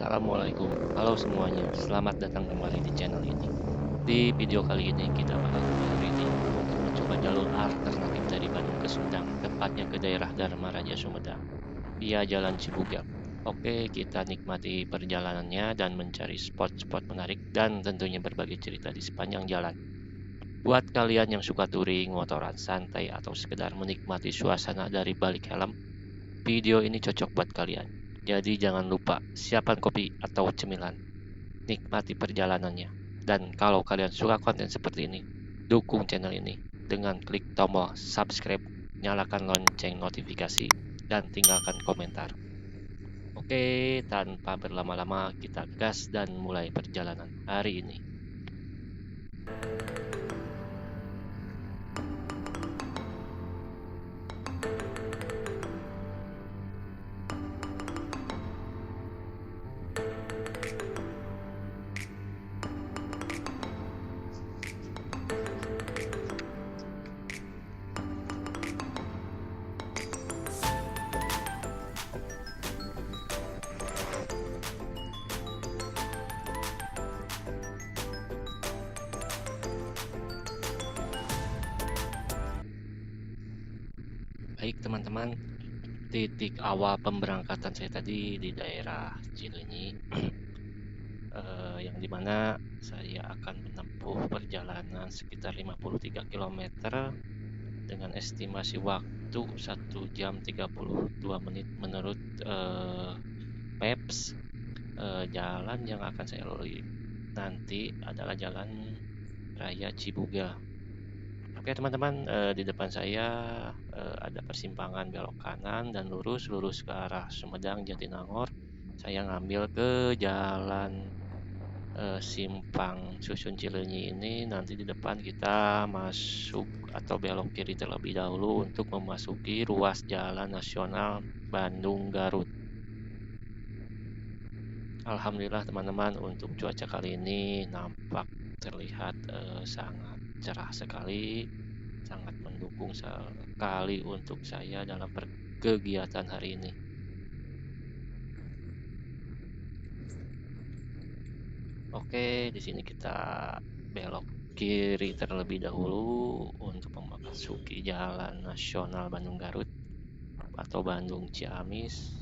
Assalamualaikum, halo semuanya, selamat datang kembali di channel ini. Di video kali ini kita bakal kembali reading untuk mencoba jalur alternatif dari Bandung ke Sumedang, tepatnya ke daerah Dharma Raja Sumedang, via Jalan Cibugap. Oke, kita nikmati perjalanannya dan mencari spot-spot menarik dan tentunya berbagi cerita di sepanjang jalan. Buat kalian yang suka touring, motoran santai, atau sekedar menikmati suasana dari balik helm, video ini cocok buat kalian. Jadi jangan lupa siapkan kopi atau cemilan, nikmati perjalanannya. Dan kalau kalian suka konten seperti ini, dukung channel ini dengan klik tombol subscribe, nyalakan lonceng notifikasi, dan tinggalkan komentar. Oke, tanpa berlama-lama kita gas dan mulai perjalanan hari ini. Baik teman-teman, titik awal pemberangkatan saya tadi di daerah Cileunyi, yang dimana saya akan menempuh perjalanan sekitar 53 km dengan estimasi waktu 1 jam 32 menit menurut Maps. Jalan yang akan saya lalui nanti adalah Jalan Raya Cibuga. Oke teman-teman, di depan saya ada persimpangan belok kanan dan lurus ke arah Sumedang Jatinangor. Saya ngambil ke jalan simpang Susun Cileunyi ini. Nanti di depan kita masuk atau belok kiri terlebih dahulu untuk memasuki ruas Jalan Nasional Bandung Garut. Alhamdulillah teman-teman, untuk cuaca kali ini nampak terlihat sangat cerah sekali, sangat mendukung sekali untuk saya dalam kegiatan hari ini. Oke, di sini kita belok kiri terlebih dahulu untuk memasuki Jalan Nasional Bandung Garut atau Bandung Ciamis.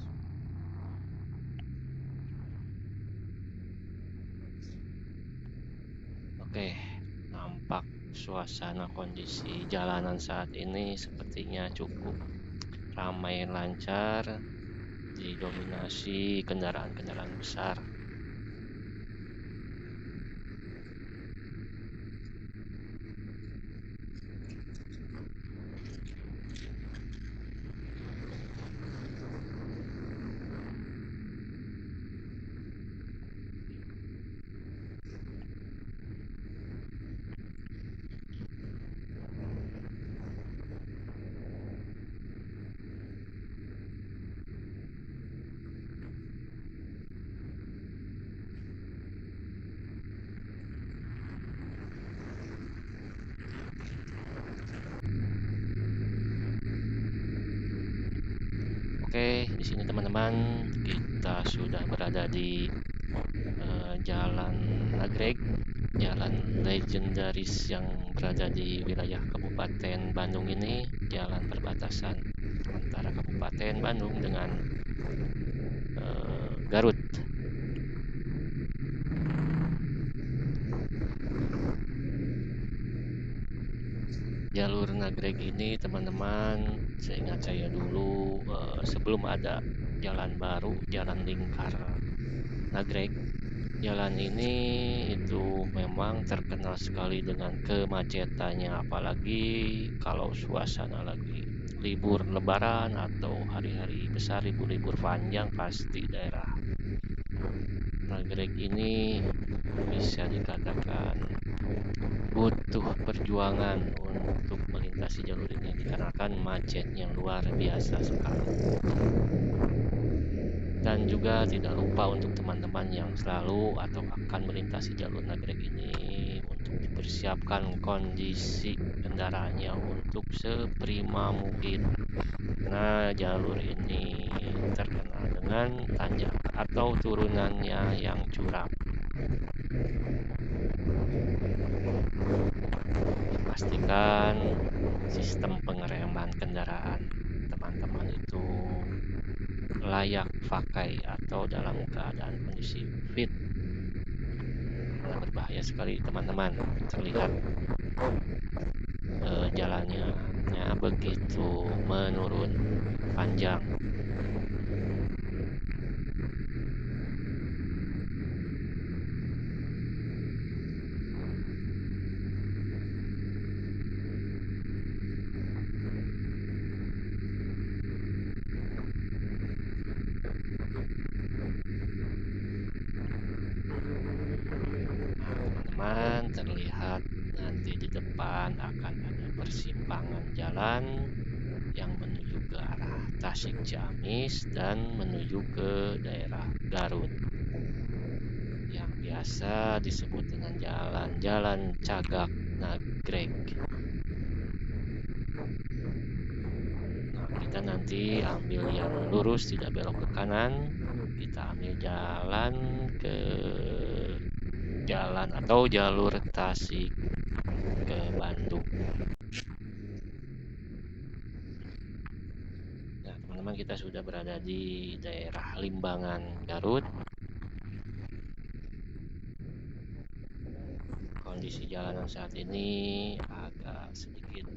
Oke, nampak suasana kondisi jalanan saat ini sepertinya cukup ramai lancar, didominasi kendaraan-kendaraan besar. Oke, di sini teman-teman kita sudah berada di Jalan Nagreg, jalan legendaris yang berada di wilayah Kabupaten Bandung ini, jalan perbatasan antara Kabupaten Bandung dengan Garut. Jalur Nagreg ini teman-teman, seingat saya dulu sebelum ada jalan baru, jalan lingkar Nagreg, jalan ini itu memang terkenal sekali dengan kemacetannya, apalagi kalau suasana lagi libur lebaran atau hari-hari besar, libur-libur panjang, pasti daerah Nagreg ini bisa dikatakan butuh perjuangan untuk melintasi jalur ini dikarenakan macetnya luar biasa sekali. Dan juga tidak lupa untuk teman-teman yang selalu atau akan melintasi jalur Nagreg ini untuk dipersiapkan kondisi kendaraannya untuk seprima mungkin. Karena jalur ini terkenal dengan tanjak atau turunannya yang curam. Pastikan sistem pengereman kendaraan teman-teman itu layak pakai atau dalam keadaan kondisi fit. Karena berbahaya sekali teman-teman, terlihat jalannya begitu menurun panjang. Teman-teman, terlihat nanti di depan akan ada persimpangan jalan yang menuju ke arah Tasik Ciamis dan menuju ke daerah Garut yang biasa disebut dengan jalan Cagak Nagreg. Nah, kita nanti ambil yang lurus, tidak belok ke kanan. Kita ambil jalan ke jalan atau jalur Tasik ke Bandung. Nah, teman-teman, kita sudah berada di daerah Limbangan, Garut. Kondisi jalanan saat ini agak sedikit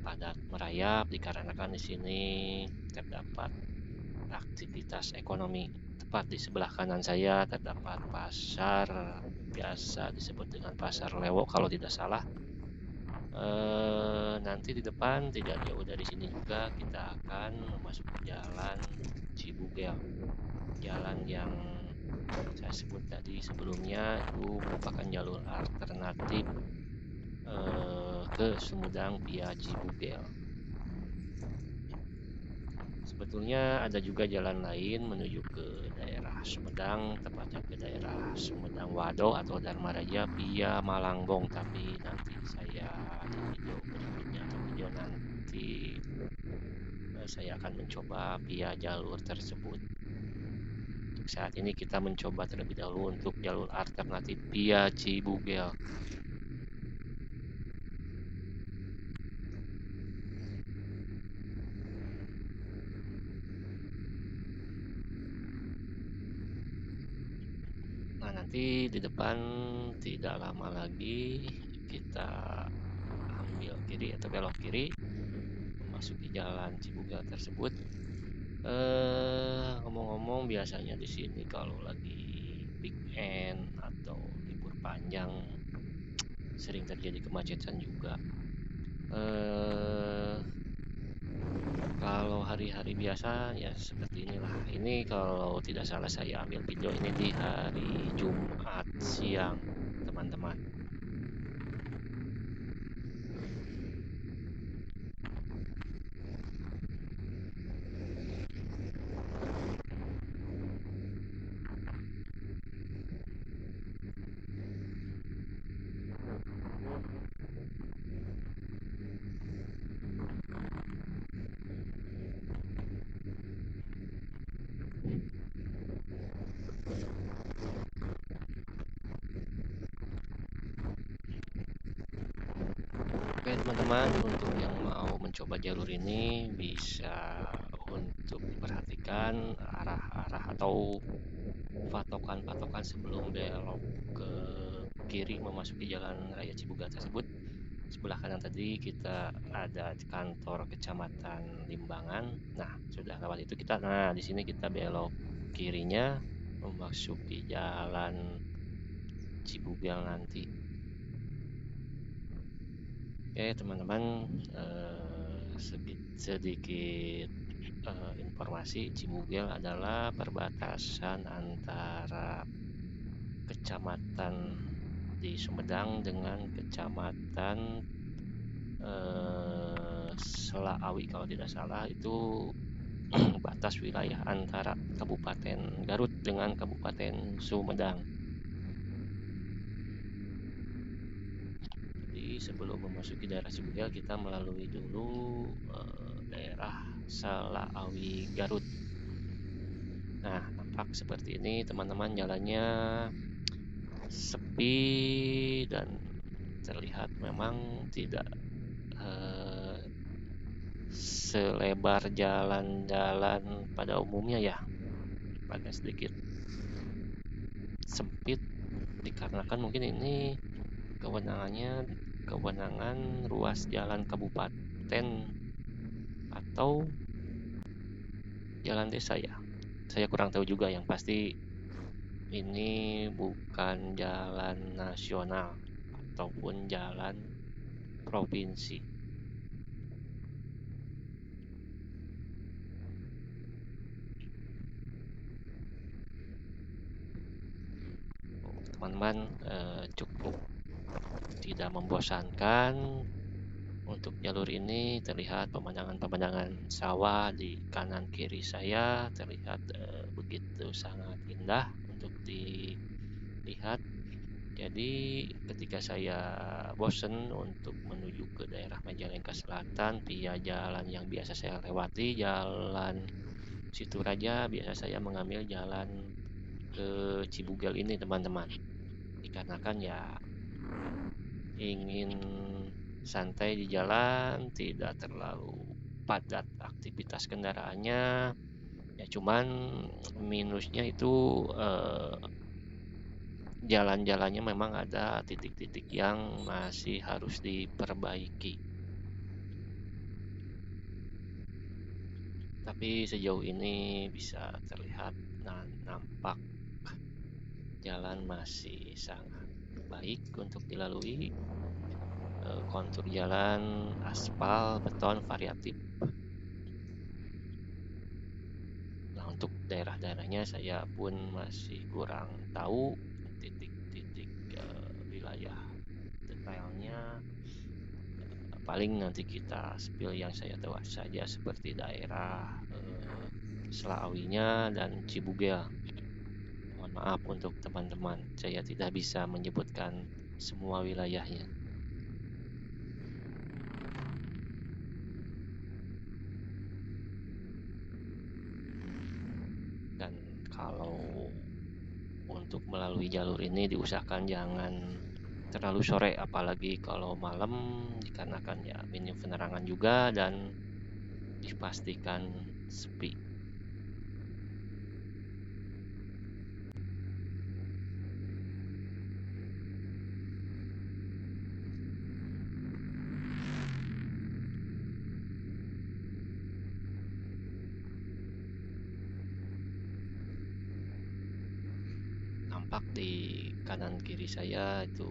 padat merayap dikarenakan di sini terdapat aktivitas ekonomi. Tepat di sebelah kanan saya terdapat pasar, biasa disebut dengan pasar Lewo kalau tidak salah. Nanti di depan tidak jauh dari sini juga kita akan memasuki jalan Cibugel, jalan yang saya sebut tadi sebelumnya itu merupakan jalur alternatif ke Sumedang via Cibugel. Sebetulnya ada juga jalan lain menuju ke daerah Sumedang, tepatnya ke daerah Sumedang Wado atau Dharma Raja via Malangbong, tapi nanti saya di video berikutnya atau video nanti saya akan mencoba via jalur tersebut. Untuk saat ini kita mencoba terlebih dahulu untuk jalur alternatif via Cibugel. Nah, nanti di depan tidak lama lagi kita ambil kiri atau belok kiri memasuki jalan Cibugel tersebut. Ngomong-ngomong, biasanya di sini kalau lagi weekend atau libur panjang sering terjadi kemacetan juga. Kalau hari-hari biasa ya seperti inilah. Ini kalau tidak salah saya ambil video ini di hari Jumat siang, teman-teman. Oke teman-teman, untuk yang mau mencoba jalur ini bisa untuk diperhatikan arah-arah atau patokan-patokan sebelum belok ke kiri memasuki jalan raya Cibuga tersebut. Sebelah kanan tadi kita ada kantor kecamatan Limbangan. Nah, sudah lewat itu kita, nah di sini kita belok kirinya memasuki jalan Cibugel nanti. Oke teman-teman, sedikit informasi. Cibugel adalah perbatasan antara kecamatan di Sumedang dengan kecamatan Selaawi kalau tidak salah, itu batas wilayah antara Kabupaten Garut dengan Kabupaten Sumedang. sebelum memasuki daerah Cibugel kita melalui dulu daerah Selaawi Garut. Nah, nampak seperti ini teman-teman, jalannya sepi dan terlihat memang tidak selebar jalan-jalan pada umumnya ya, agak sedikit sempit dikarenakan mungkin ini kewenangan ruas jalan kabupaten atau jalan desa ya. Saya kurang tahu juga, yang pasti ini bukan jalan nasional ataupun jalan provinsi. Teman-teman, cukup tidak membosankan. Untuk jalur ini terlihat pemandangan-pemandangan sawah di kanan kiri saya, terlihat begitu sangat indah untuk dilihat. Jadi ketika saya bosen untuk menuju ke daerah Majalengka Selatan via jalan yang biasa saya lewati, jalan Situraja, biasa saya mengambil jalan ke Cibugel ini teman-teman, dikarenakan ya ingin santai di jalan, tidak terlalu padat aktivitas kendaraannya ya. Cuman minusnya itu jalan-jalannya memang ada titik-titik yang masih harus diperbaiki, tapi sejauh ini bisa terlihat nampak jalan masih sangat baik untuk dilalui. Kontur jalan aspal, beton variatif. Nah, untuk daerah-daerahnya saya pun masih kurang tahu titik-titik wilayah detailnya. Paling nanti kita spill yang saya tahu saja, seperti daerah Selaawinya dan Cibugel. Mohon maaf untuk teman-teman, saya tidak bisa menyebutkan semua wilayahnya. Dan kalau untuk melalui jalur ini diusahakan jangan terlalu sore, apalagi kalau malam, dikarenakan ya minim penerangan juga dan dipastikan sepi. Nampak di kanan kiri saya itu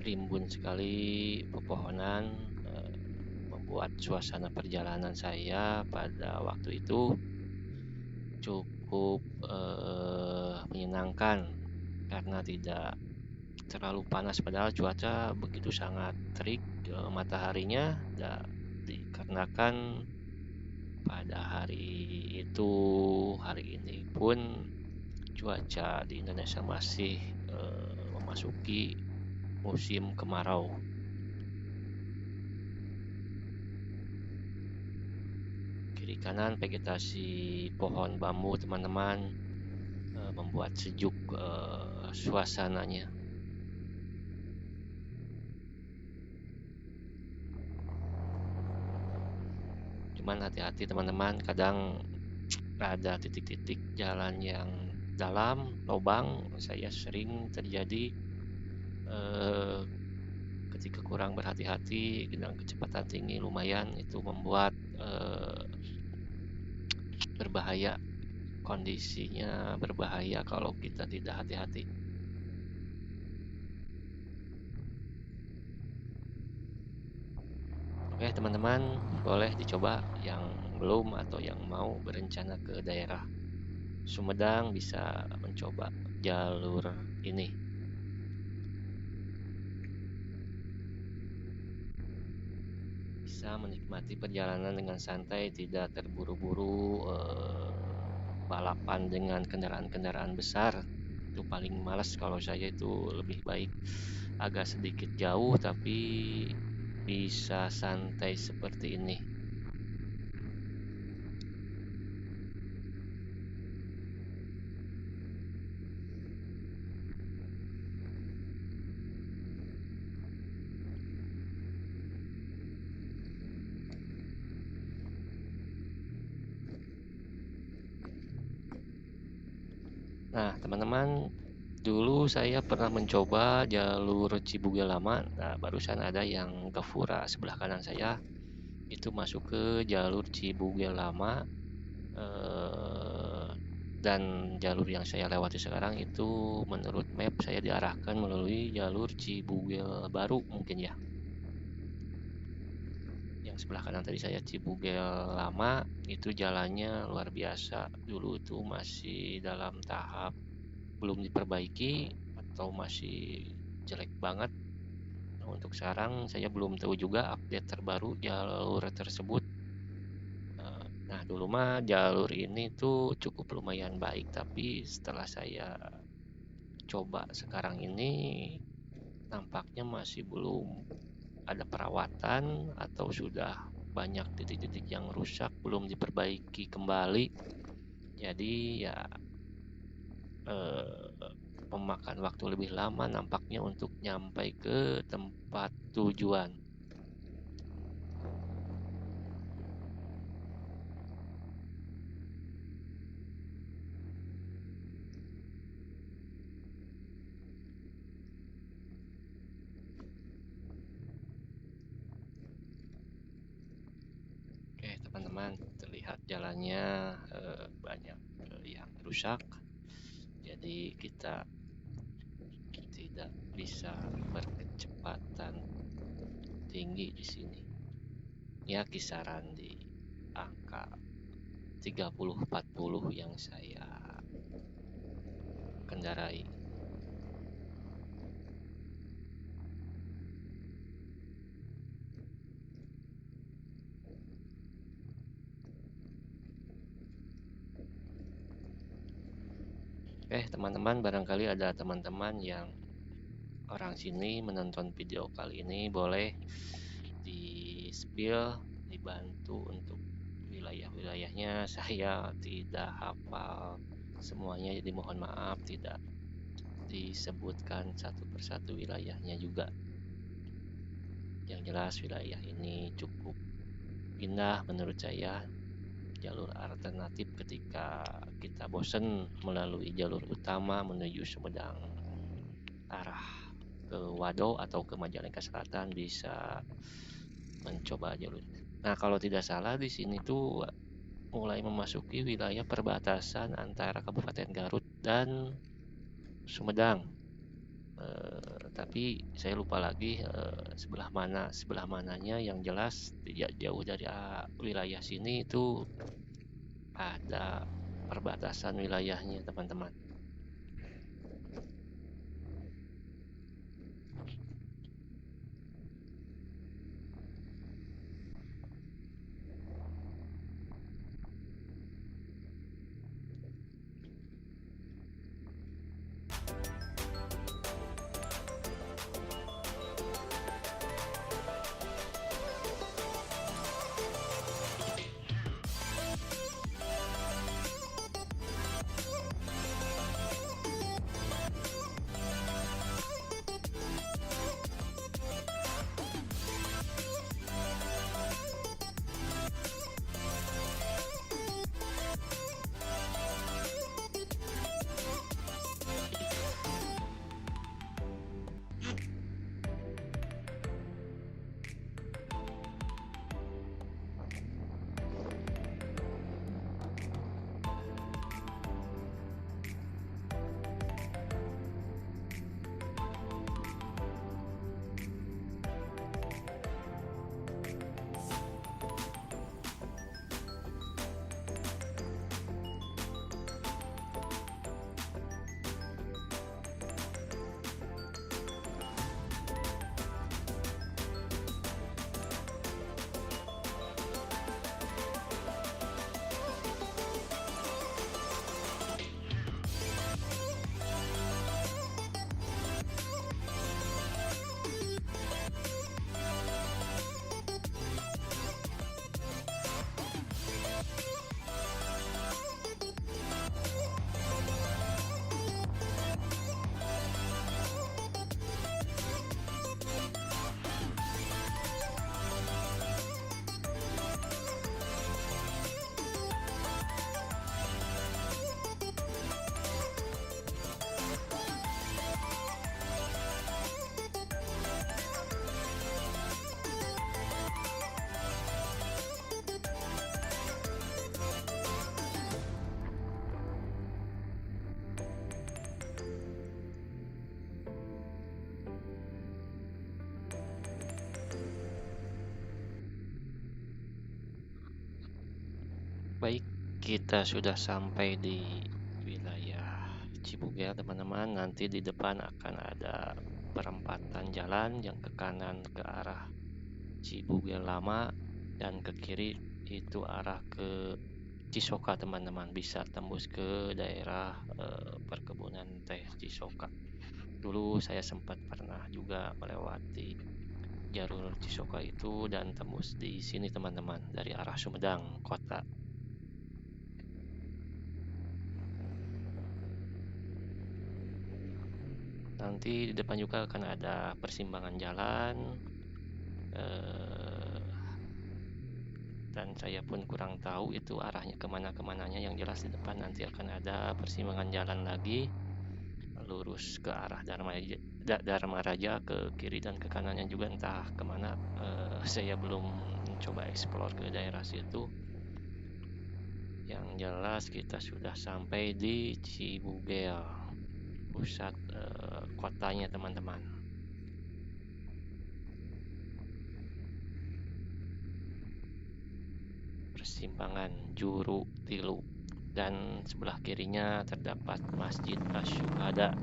rimbun sekali pepohonan, membuat suasana perjalanan saya pada waktu itu cukup menyenangkan karena tidak terlalu panas, padahal cuaca begitu sangat terik mataharinya, dikarenakan pada hari ini pun cuaca di Indonesia masih memasuki musim kemarau. Kiri kanan vegetasi pohon bambu teman-teman, membuat sejuk suasananya. Cuman hati-hati teman-teman, kadang ada titik-titik jalan yang dalam, lubang. Saya sering terjadi ketika kurang berhati-hati dengan kecepatan tinggi lumayan, itu membuat berbahaya, kondisinya berbahaya kalau kita tidak hati-hati. Oke teman-teman, boleh dicoba yang belum atau yang mau berencana ke daerah Sumedang, bisa mencoba jalur ini. Bisa menikmati perjalanan dengan santai, tidak terburu-buru balapan dengan kendaraan-kendaraan besar. Itu paling malas kalau saya, itu lebih baik agak sedikit jauh tapi bisa santai seperti ini. Nah, teman-teman, dulu saya pernah mencoba jalur Cibugel Lama. Nah, barusan ada yang Gapura sebelah kanan saya itu masuk ke jalur Cibugel Lama, dan jalur yang saya lewati sekarang itu menurut map saya diarahkan melalui jalur Cibugel Baru mungkin ya. Yang sebelah kanan tadi saya Cibugel Lama, itu jalannya luar biasa. Dulu itu masih dalam tahap belum diperbaiki atau masih jelek banget. Nah, untuk sekarang saya belum tahu juga update terbaru jalur tersebut. Nah, dulu mah jalur ini tuh cukup lumayan baik, tapi setelah saya coba sekarang ini nampaknya masih belum ada perawatan atau sudah banyak titik-titik yang rusak belum diperbaiki kembali. Jadi ya memakan waktu lebih lama nampaknya untuk nyampai ke tempat tujuan. Oke teman-teman, terlihat jalannya banyak yang rusak, jadi kita tidak bisa berkecepatan tinggi di sini. Ya kisaran di angka 30-40 yang saya kendarai. Teman-teman, barangkali ada teman-teman yang orang sini menonton video kali ini, boleh di-spill, dibantu untuk wilayah-wilayahnya. Saya tidak hafal semuanya, jadi mohon maaf tidak disebutkan satu persatu wilayahnya juga. Yang jelas wilayah ini cukup indah menurut saya. Jalur alternatif ketika kita bosen melalui jalur utama menuju Sumedang arah ke Wado atau ke Majalengka Selatan bisa mencoba jalur. Nah, kalau tidak salah di sini tuh mulai memasuki wilayah perbatasan antara Kabupaten Garut dan Sumedang. Tapi saya lupa lagi sebelah mananya. Yang jelas tidak jauh dari wilayah sini itu ada perbatasan wilayahnya teman-teman. Kita sudah sampai di wilayah Cibugel, teman-teman. Nanti di depan akan ada perempatan jalan yang ke kanan ke arah Cibugel Lama dan ke kiri itu arah ke Cisoka, teman-teman. Bisa tembus ke daerah perkebunan teh Cisoka. Dulu saya sempat pernah juga melewati jalur Cisoka itu dan tembus di sini, teman-teman, dari arah Sumedang kota. Nanti di depan juga akan ada persimpangan jalan, dan saya pun kurang tahu itu arahnya kemana-kemananya. Yang jelas di depan nanti akan ada persimpangan jalan lagi, lurus ke arah Dharma Raja ke kiri dan ke kanannya juga entah kemana. Saya belum mencoba explore ke daerah situ. Yang jelas kita sudah sampai di Cibugel, pusat kotanya, teman-teman. Persimpangan Juru Tilu, dan sebelah kirinya terdapat Masjid Asyuhada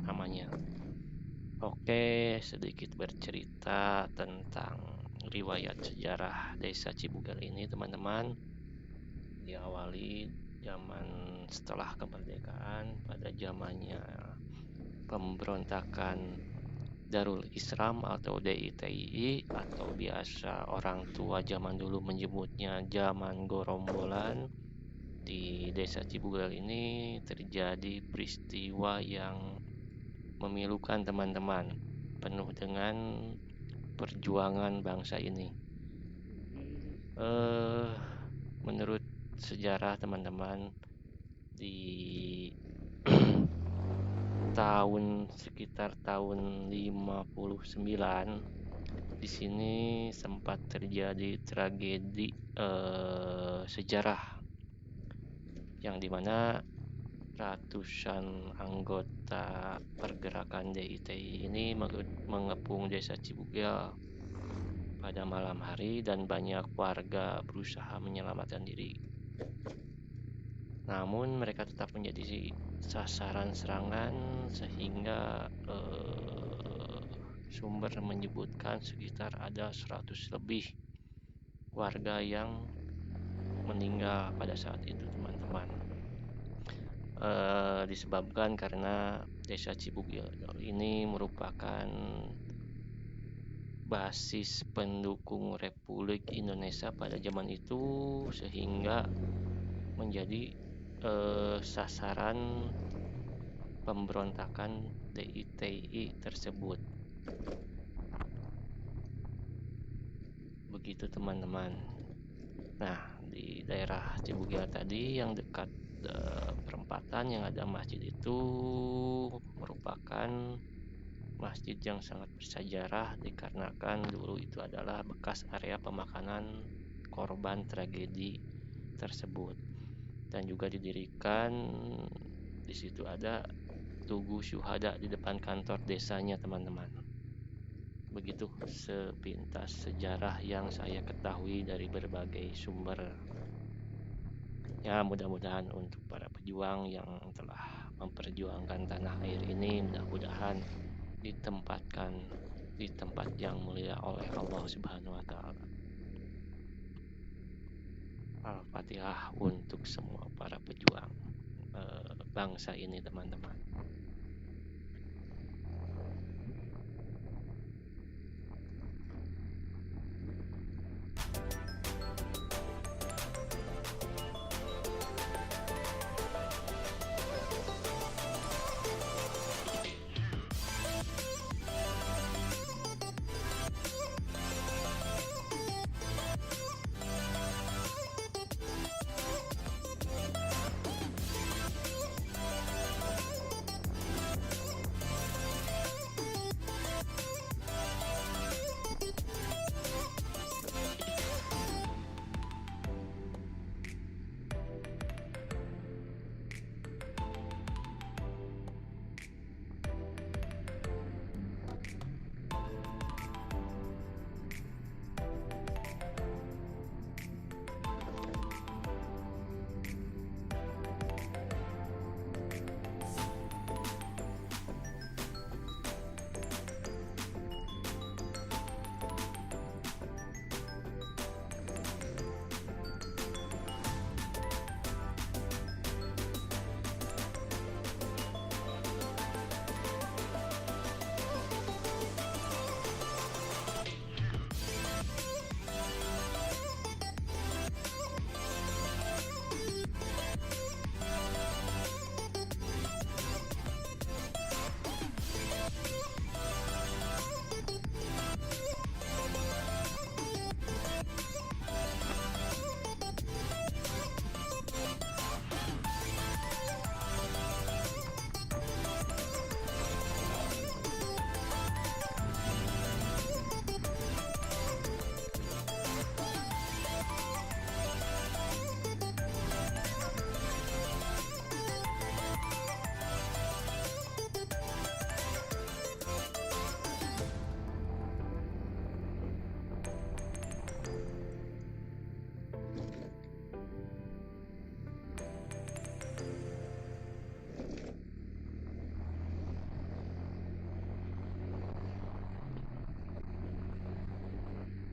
namanya. Oke, sedikit bercerita tentang riwayat sejarah desa Cibugel ini, teman-teman. Diawali zaman setelah kemerdekaan, pada zamannya pemberontakan Darul Islam atau DITII, atau biasa orang tua zaman dulu menyebutnya zaman Gorombolan. Di desa Cibugel ini terjadi peristiwa yang memilukan, teman-teman, penuh dengan perjuangan bangsa ini. Menurut sejarah, teman-teman, di sekitar tahun 59 di sini sempat terjadi tragedi sejarah yang dimana ratusan anggota pergerakan DITI ini mengepung desa Cibugel pada malam hari dan banyak warga berusaha menyelamatkan diri. Namun mereka tetap menjadi sasaran serangan sehingga sumber menyebutkan sekitar ada 100 lebih warga yang meninggal pada saat itu, teman-teman. Disebabkan karena desa Cibugel ini merupakan basis pendukung Republik Indonesia pada zaman itu, sehingga menjadi sasaran pemberontakan DITI tersebut. Begitu, teman-teman. Nah, di daerah Cibugel tadi yang dekat perempatan yang ada masjid itu merupakan masjid yang sangat bersejarah dikarenakan dulu itu adalah bekas area pemakanan korban tragedi tersebut. Dan juga didirikan di situ ada tugu syuhada di depan kantor desanya, teman-teman. Begitu sepintas sejarah yang saya ketahui dari berbagai sumber. Ya, mudah-mudahan untuk para pejuang yang telah memperjuangkan tanah air ini, mudah-mudahan ditempatkan di tempat yang mulia oleh Allah Subhanahu wa Ta'ala. Al-Fatihah untuk semua para pejuang bangsa ini, teman-teman.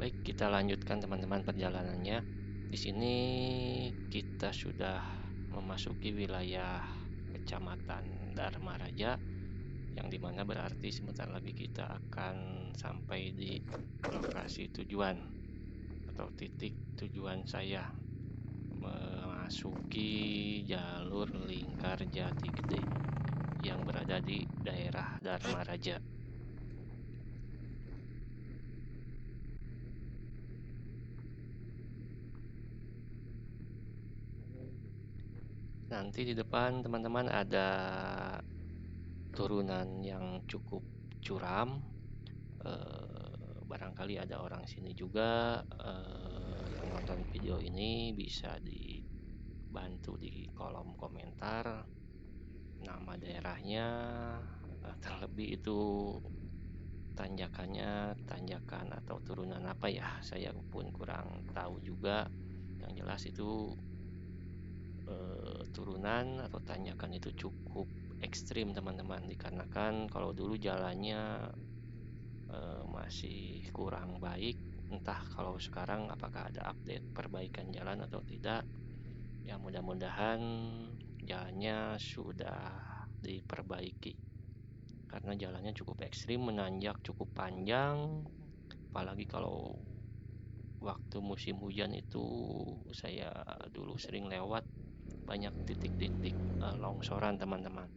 Baik, kita lanjutkan teman-teman perjalanannya. Di sini kita sudah memasuki wilayah Kecamatan Dharma Raja, yang dimana berarti sebentar lagi kita akan sampai di lokasi tujuan atau titik tujuan saya, memasuki jalur lingkar Jati Gede yang berada di daerah Dharma Raja. Nanti di depan teman-teman ada turunan yang cukup curam. Barangkali ada orang sini juga yang nonton video ini, bisa dibantu di kolom komentar nama daerahnya, terlebih itu tanjakannya, tanjakan atau turunan apa ya, saya pun kurang tahu juga. Yang jelas itu turunan atau tanjakan itu cukup ekstrim teman-teman, dikarenakan kalau dulu jalannya masih kurang baik. Entah kalau sekarang apakah ada update perbaikan jalan atau tidak. Ya mudah-mudahan jalannya sudah diperbaiki, karena jalannya cukup ekstrim, menanjak cukup panjang. Apalagi kalau waktu musim hujan itu saya dulu sering lewat, banyak titik-titik longsoran teman-teman.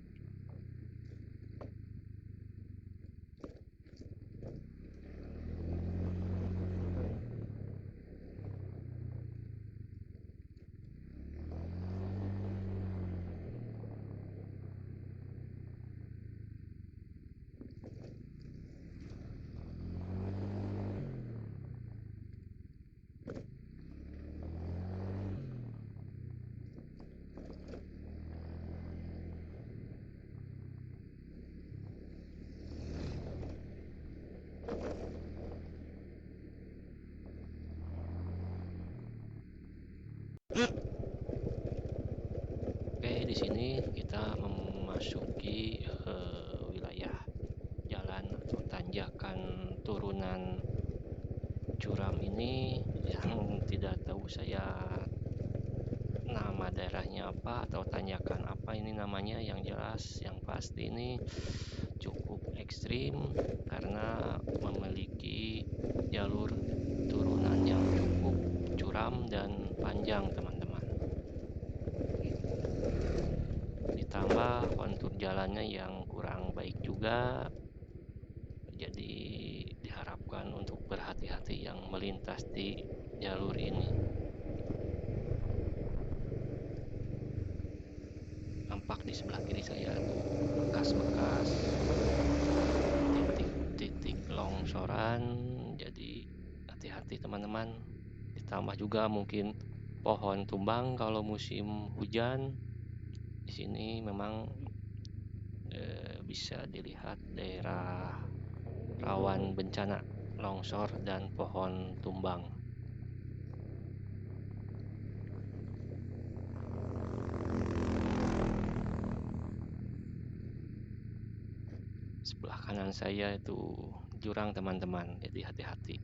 Oke, di sini kita memasuki wilayah jalan atau tanjakan turunan curam ini yang tidak tahu saya nama daerahnya apa atau tanjakan apa ini namanya. Yang jelas yang pasti ini cukup ekstrim karena memiliki jalur turunan yang cukup curam dan panjang teman-teman. Ditambah kontur jalannya yang kurang baik juga, jadi diharapkan untuk berhati-hati yang melintas di jalur ini. Nampak di sebelah kiri saya tuh bekas-bekas titik-titik longsoran, jadi hati-hati teman-teman. Ditambah juga mungkin pohon tumbang kalau musim hujan. Di sini memang bisa dilihat daerah rawan bencana longsor dan pohon tumbang. Sebelah kanan saya itu jurang teman-teman, jadi hati-hati.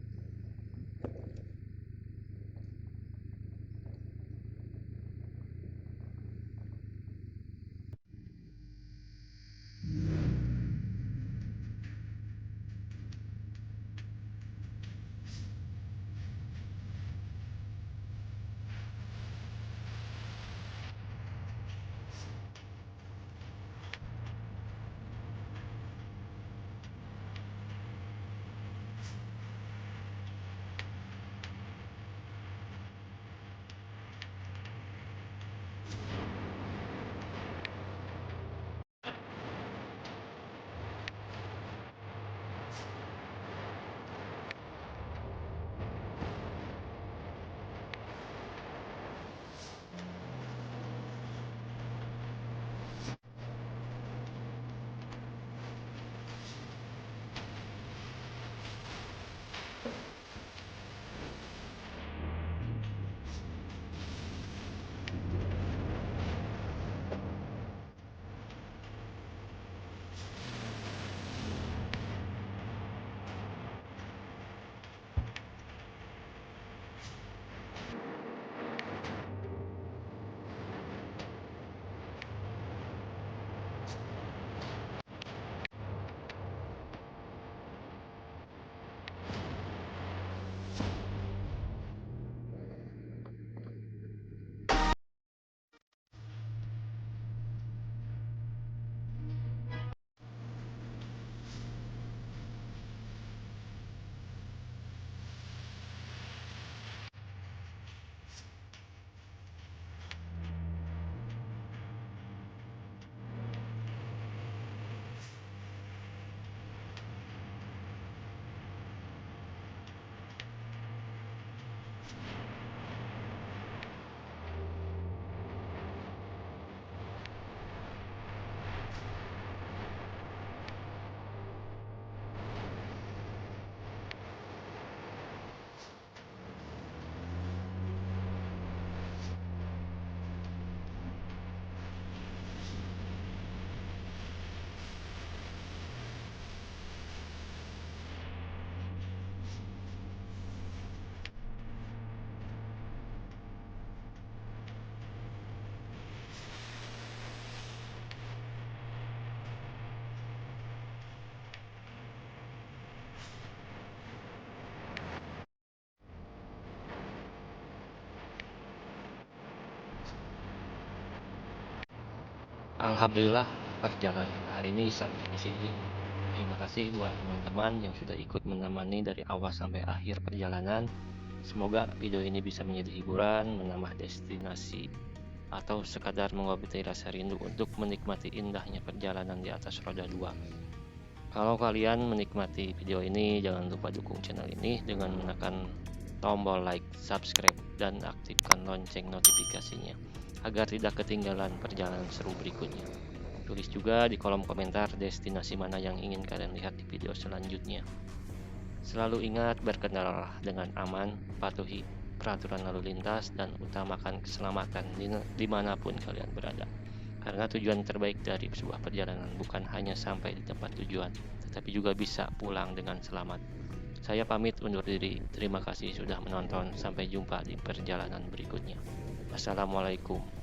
Alhamdulillah perjalanan hari ini sampai di sini. Terima kasih buat teman-teman yang sudah ikut menemani dari awal sampai akhir perjalanan. Semoga video ini bisa menjadi hiburan, menambah destinasi, atau sekadar mengobati rasa rindu untuk menikmati indahnya perjalanan di atas roda 2. Kalau kalian menikmati video ini, jangan lupa dukung channel ini dengan menekan tombol like, subscribe, dan aktifkan lonceng notifikasinya agar tidak ketinggalan perjalanan seru berikutnya. Tulis juga di kolom komentar destinasi mana yang ingin kalian lihat di video selanjutnya. Selalu ingat berkendara dengan aman, patuhi peraturan lalu lintas, dan utamakan keselamatan dimanapun kalian berada. Karena tujuan terbaik dari sebuah perjalanan bukan hanya sampai di tempat tujuan, tetapi juga bisa pulang dengan selamat. Saya pamit undur diri. Terima kasih sudah menonton. Sampai jumpa di perjalanan berikutnya. Assalamualaikum.